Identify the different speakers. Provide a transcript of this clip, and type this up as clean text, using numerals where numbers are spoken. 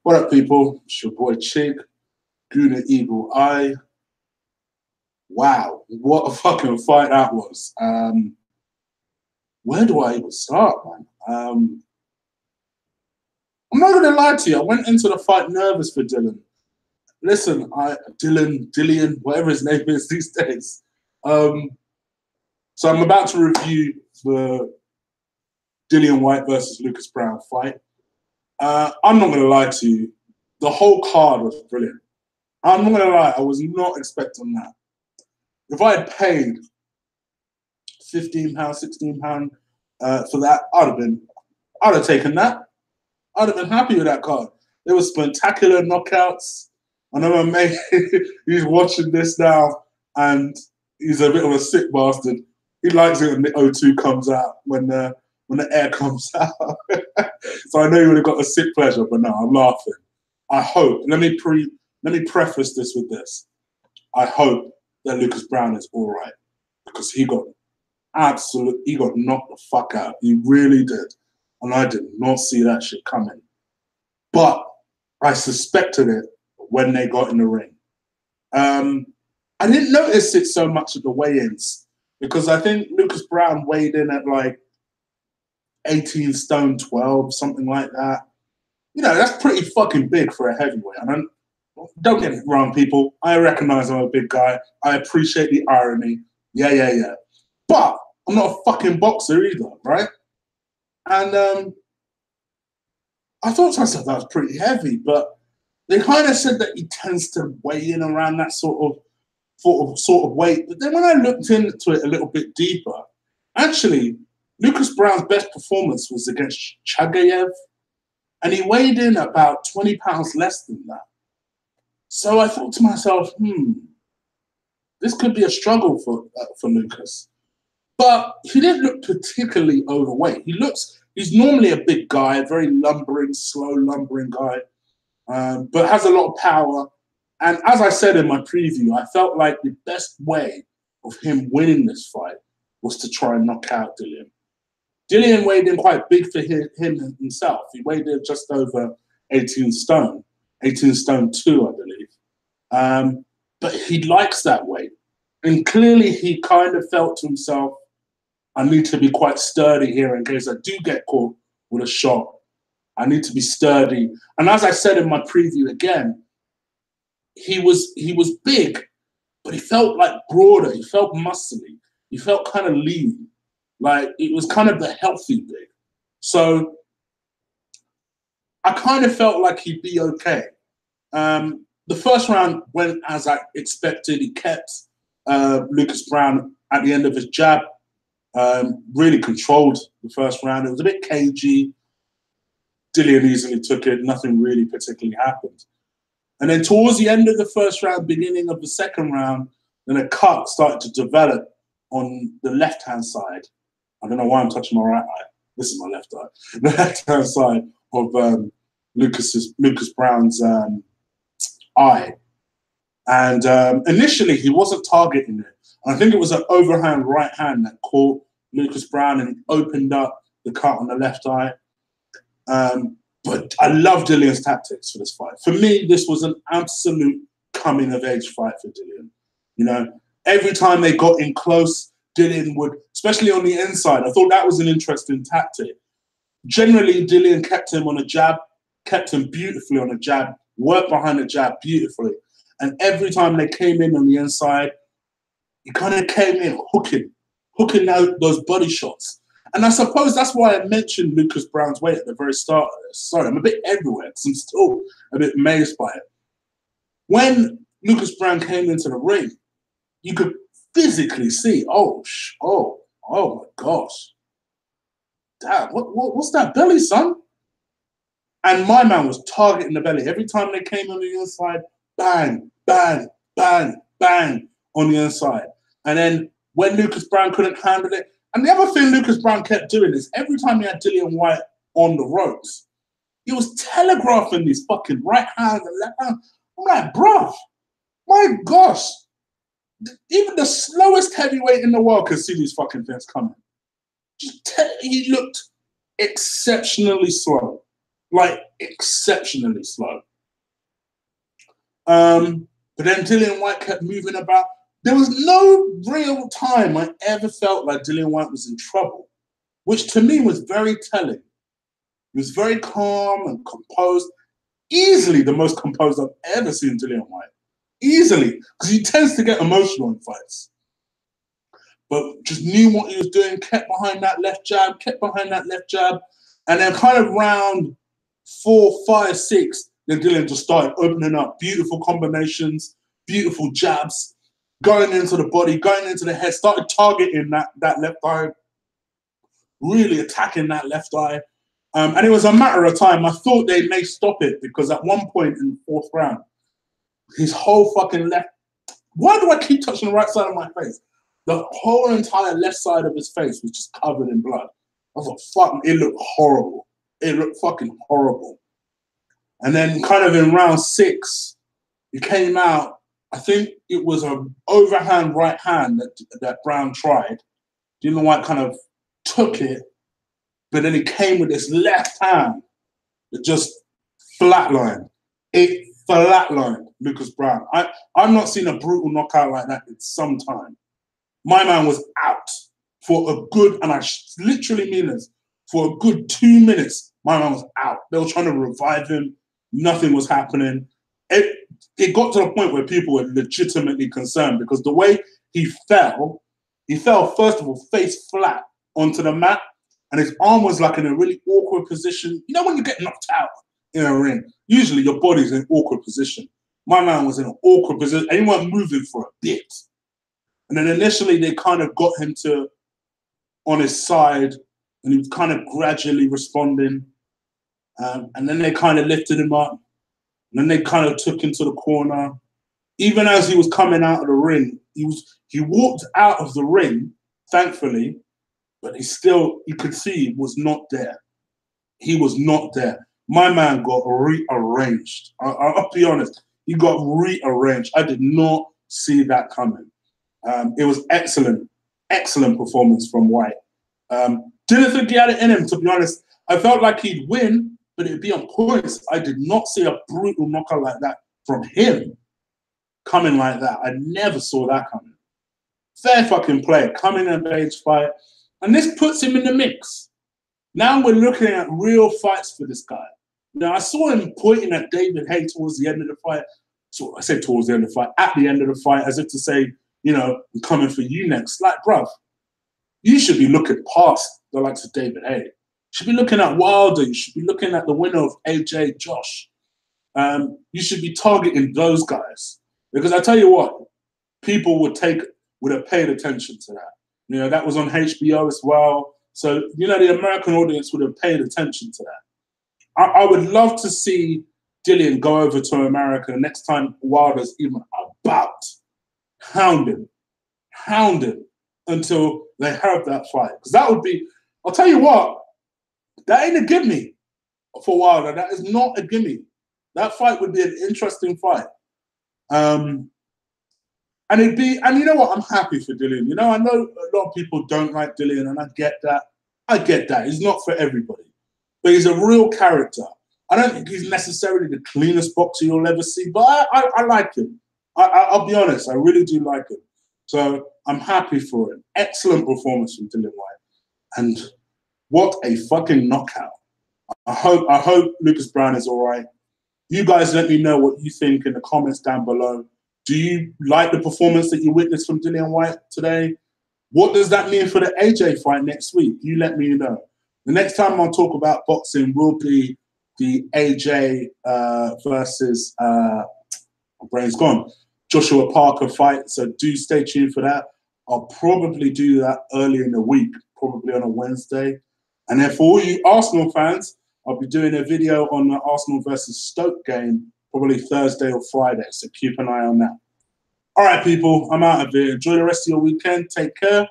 Speaker 1: What up, people? It's your boy Chig, Guna Eagle Eye. Wow, what a fucking fight that was. Where do I even start, man? I'm not gonna lie to you. I went into the fight nervous for Dillian. Listen, Dillian, whatever his name is these days. So I'm about to review the Dillian Whyte versus Lucas Browne fight. I'm not gonna lie to you. The whole card was brilliant. I'm not gonna lie, I was not expecting that. If I had paid £15, £16 for that, I'd have taken that. I'd have been happy with that card. There was spectacular knockouts. I know my mate, he's watching this now, and he's a bit of a sick bastard. He likes it when the O2 comes out, when the air comes out. So I know you would have got a sick pleasure, but no, I'm laughing. I hope. Let me preface this with this. I hope that Lucas Browne is all right, because he got knocked the fuck out. He really did. And I did not see that shit coming. But I suspected it when they got in the ring. I didn't notice it so much at the weigh-ins, because I think Lucas Browne weighed in at like 18 stone 12, something like that. You know, that's pretty fucking big for a heavyweight. And don't get it wrong, people. I recognize I'm a big guy. I appreciate the irony. Yeah. But I'm not a fucking boxer either, right? And I thought to myself that was pretty heavy, but they kind of said that he tends to weigh in around that sort of weight. But then when I looked into it a little bit deeper, actually, Lucas Browne's best performance was against Chagayev, and he weighed in about 20 pounds less than that. So I thought to myself, this could be a struggle for Lucas. But he didn't look particularly overweight. He's normally a big guy, a very slow lumbering guy, but has a lot of power. And as I said in my preview, I felt like the best way of him winning this fight was to try and knock out Dillian. Dillian weighed in quite big for him himself. He weighed in just over 18 stone 2, I believe. But he likes that weight. And clearly he kind of felt to himself, I need to be quite sturdy here in case I do get caught with a shot. I need to be sturdy. And as I said in my preview again, he was big, but he felt like broader. He felt muscly. He felt kind of lean. Like it was kind of the healthy big. So I kind of felt like he'd be okay. The first round went as I expected. He kept Lucas Browne at the end of his jab. Really controlled the first round. It was a bit cagey. Dillian easily took it. Nothing really particularly happened. And then towards the end of the first round, beginning of the second round, then a cut started to develop on the left-hand side. I don't know why I'm touching my right eye. This is my left eye. The left-hand side of Lucas Browne's eye. And initially, he wasn't targeting it. I think it was an overhand right hand that caught Lucas Browne and opened up the cut on the left eye. But I love Dillian's tactics for this fight. For me, this was an absolute coming-of-age fight for Dillian. You know, every time they got in close, Dillian would, especially on the inside, I thought that was an interesting tactic. Generally, Dillian kept him on a jab, kept him beautifully on a jab, worked behind the jab beautifully. And every time they came in on the inside, he kind of came in hooking out those body shots. And I suppose that's why I mentioned Lucas Browne's weight at the very start of this. Sorry, I'm a bit everywhere because I'm still a bit amazed by it. When Lucas Browne came into the ring, you could physically see, oh my gosh. Damn, what's that belly, son? And my man was targeting the belly. Every time they came on the inside, bang, bang, bang, bang on the inside. And then when Lucas Browne couldn't handle it, and the other thing Lucas Browne kept doing is every time he had Dillian Whyte on the ropes, he was telegraphing these fucking right hand and left hand. I'm like, bruv, my gosh. Even the slowest heavyweight in the world could see these fucking things coming. He looked exceptionally slow. like exceptionally slow. But then Dillian Whyte kept moving about. There was no real time I ever felt like Dillian Whyte was in trouble, which to me was very telling. He was very calm and composed. Easily the most composed I've ever seen Dillian Whyte. Easily, because he tends to get emotional in fights. But just knew what he was doing, kept behind that left jab, and then kind of round 4, 5, 6, then Dillian just started opening up beautiful combinations, beautiful jabs, going into the body, going into the head, started targeting that left eye, really attacking that left eye. And it was a matter of time. I thought they may stop it because at one point in the 4th round, his whole fucking left, why do I keep touching the right side of my face? The whole entire left side of his face was just covered in blood. I was like, fuck, it looked horrible. It looked fucking horrible. And then kind of in round 6, he came out, I think it was an overhand right hand that Browne tried. Dillian Whyte kind of took it, but then he came with this left hand that just flatlined. It flatlined Lucas Browne. I've not seen a brutal knockout like that in some time. My man was out for a good, and I literally mean this, for a good 2 minutes, my man was out. They were trying to revive him. Nothing was happening. It got to the point where people were legitimately concerned because the way he fell first of all face flat onto the mat, and his arm was like in a really awkward position. You know when you get knocked out in a ring, usually your body's in an awkward position. My man was in an awkward position, and he wasn't moving for a bit. And then initially they kind of got him to on his side, and he was kind of gradually responding. And then they kind of lifted him up, and then they kind of took him to the corner. Even as he was coming out of the ring, he walked out of the ring, thankfully, but you could see he was not there. He was not there. My man got rearranged. I'll be honest, he got rearranged. I did not see that coming. It was excellent performance from Whyte. Didn't think he had it in him, to be honest. I felt like he'd win, but it'd be on points. I did not see a brutal knockout like that from him coming like that. I never saw that coming. Fair fucking play, coming in a age fight. And this puts him in the mix. Now we're looking at real fights for this guy. Now, I saw him pointing at David Haye towards the end of the fight. So I said towards the end of the fight, at the end of the fight, as if to say, you know, I'm coming for you next. Like, bruv, you should be looking past the likes of David Haye. You should be looking at Wilder. You should be looking at the winner of AJ Josh. You should be targeting those guys. Because I tell you what, people would have paid attention to that. You know, that was on HBO as well. So, you know, the American audience would have paid attention to that. I would love to see Dillian go over to America the next time Wilder's even about. Hound him until they have that fight. Because that would be, I'll tell you what, that ain't a gimme for Wilder. That is not a gimme. That fight would be an interesting fight. And you know what, I'm happy for Dillian. You know, I know a lot of people don't like Dillian, and I get that. He's not for everybody. But he's a real character. I don't think he's necessarily the cleanest boxer you'll ever see, but I like him. I'll be honest, I really do like him. So I'm happy for him. Excellent performance from Dillian Whyte. And what a fucking knockout. I hope Lucas Browne is all right. You guys let me know what you think in the comments down below. Do you like the performance that you witnessed from Dillian Whyte today? What does that mean for the AJ fight next week? You let me know. The next time I'll talk about boxing will be the AJ versus, my brain's gone, Joshua Parker fight. So do stay tuned for that. I'll probably do that early in the week, probably on a Wednesday. And then for all you Arsenal fans, I'll be doing a video on the Arsenal versus Stoke game, probably Thursday or Friday. So keep an eye on that. All right, people, I'm out of here. Enjoy the rest of your weekend. Take care.